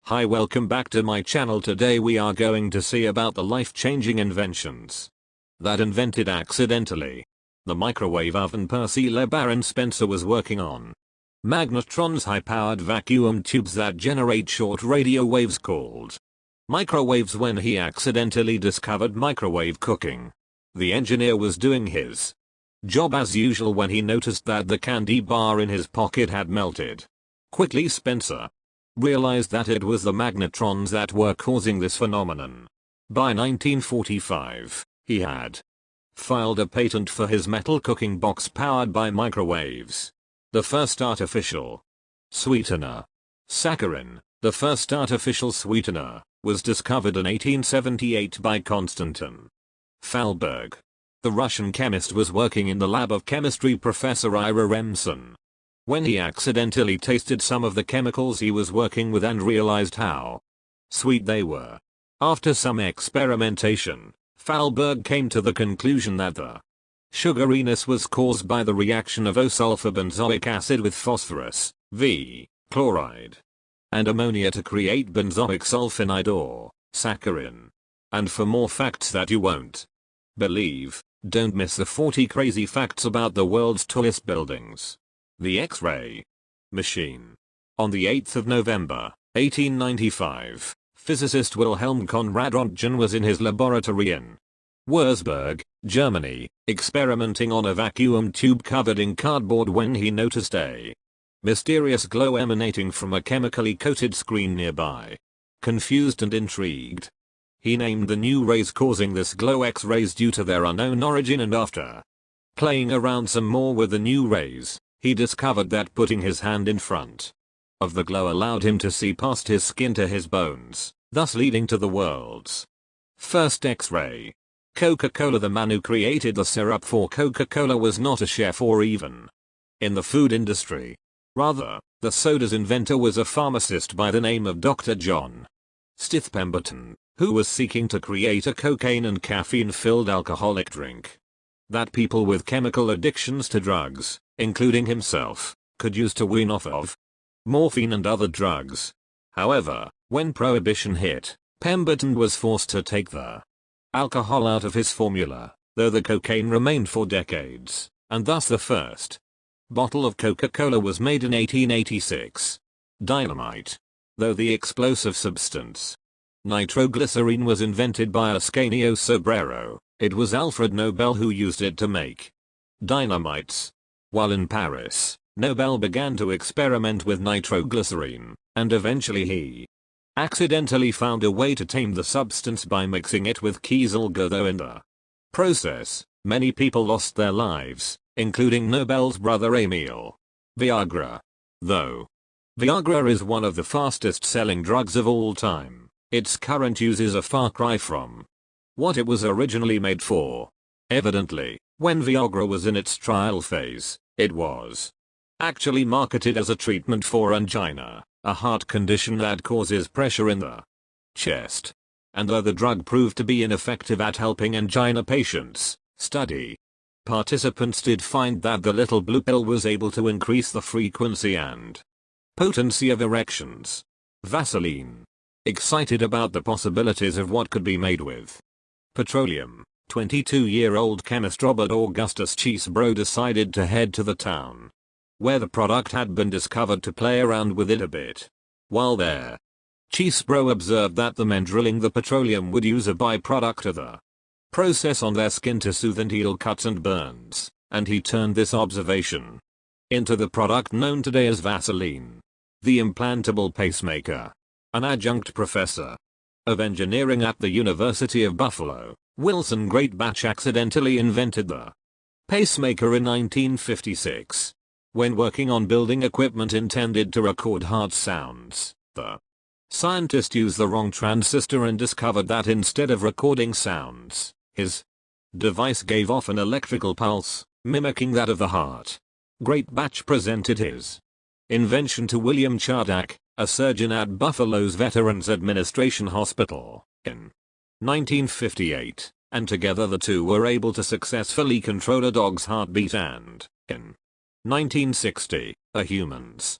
Hi, welcome back to my channel. Today we are going to see about the life-changing inventions that invented accidentally. The microwave oven Percy LeBaron Spencer was working on. Magnetrons, high-powered vacuum tubes that generate short radio waves called microwaves, when he accidentally discovered microwave cooking. The engineer was doing his job as usual when he noticed that the candy bar in his pocket had melted. Quickly Spencer realized that it was the magnetrons that were causing this phenomenon. By 1945, he had filed a patent for his metal cooking box powered by microwaves. The first artificial sweetener, saccharin, the first artificial sweetener, was discovered in 1878 by Konstantin Thalberg. The Russian chemist was working in the lab of chemistry Professor Ira Remsen when he accidentally tasted some of the chemicals he was working with and realized how sweet they were. After some experimentation, Thalberg came to the conclusion that the sugariness was caused by the reaction of O-sulfur benzoic acid with phosphorus, V, chloride, and ammonia to create benzoic sulfonide or saccharin. And for more facts that you won't believe, don't miss the 40 crazy facts about the world's tallest buildings. The X-ray machine. On the 8th of November, 1895, physicist Wilhelm Conrad Röntgen was in his laboratory in Würzburg, Germany, experimenting on a vacuum tube covered in cardboard when he noticed a mysterious glow emanating from a chemically coated screen nearby. Confused and intrigued, he named the new rays causing this glow X-rays due to their unknown origin, and after playing around some more with the new rays, he discovered that putting his hand in front of the glow allowed him to see past his skin to his bones, thus leading to the world's first X-ray. Coca-Cola. The man who created the syrup for Coca-Cola was not a chef or even in the food industry. Rather, the soda's inventor was a pharmacist by the name of Dr. John Stith Pemberton, who was seeking to create a cocaine and caffeine-filled alcoholic drink that people with chemical addictions to drugs, including himself, could use to wean off of morphine and other drugs. However, when Prohibition hit, Pemberton was forced to take the alcohol out of his formula, though the cocaine remained for decades, and thus the first bottle of Coca-Cola was made in 1886. Dynamite. Though the explosive substance nitroglycerine was invented by Ascanio Sobrero, it was Alfred Nobel who used it to make dynamites. While in Paris, Nobel began to experiment with nitroglycerine, and eventually he accidentally found a way to tame the substance by mixing it with kieselguhr, though in the process, many people lost their lives, including Nobel's brother Emil. Viagra. Though Viagra is one of the fastest selling drugs of all time, its current use is a far cry from what it was originally made for. Evidently, when Viagra was in its trial phase, it was actually marketed as a treatment for angina, a heart condition that causes pressure in the chest. And though the drug proved to be ineffective at helping angina patients, study participants did find that the little blue pill was able to increase the frequency and potency of erections. Vaseline. Excited about the possibilities of what could be made with petroleum, 22-year-old chemist Robert Augustus Chesebro decided to head to the town where the product had been discovered to play around with it a bit. While there, Chesebro observed that the men drilling the petroleum would use a byproduct of the process on their skin to soothe and heal cuts and burns, and he turned this observation into the product known today as Vaseline. The implantable pacemaker. An adjunct professor of engineering at the University of Buffalo, Wilson Greatbatch accidentally invented the pacemaker in 1956. When working on building equipment intended to record heart sounds, the scientist used the wrong transistor and discovered that instead of recording sounds, his device gave off an electrical pulse, mimicking that of the heart. Greatbatch presented his invention to William Chardak, a surgeon at Buffalo's Veterans Administration Hospital, in 1958, and together the two were able to successfully control a dog's heartbeat and, in 1960, a human's.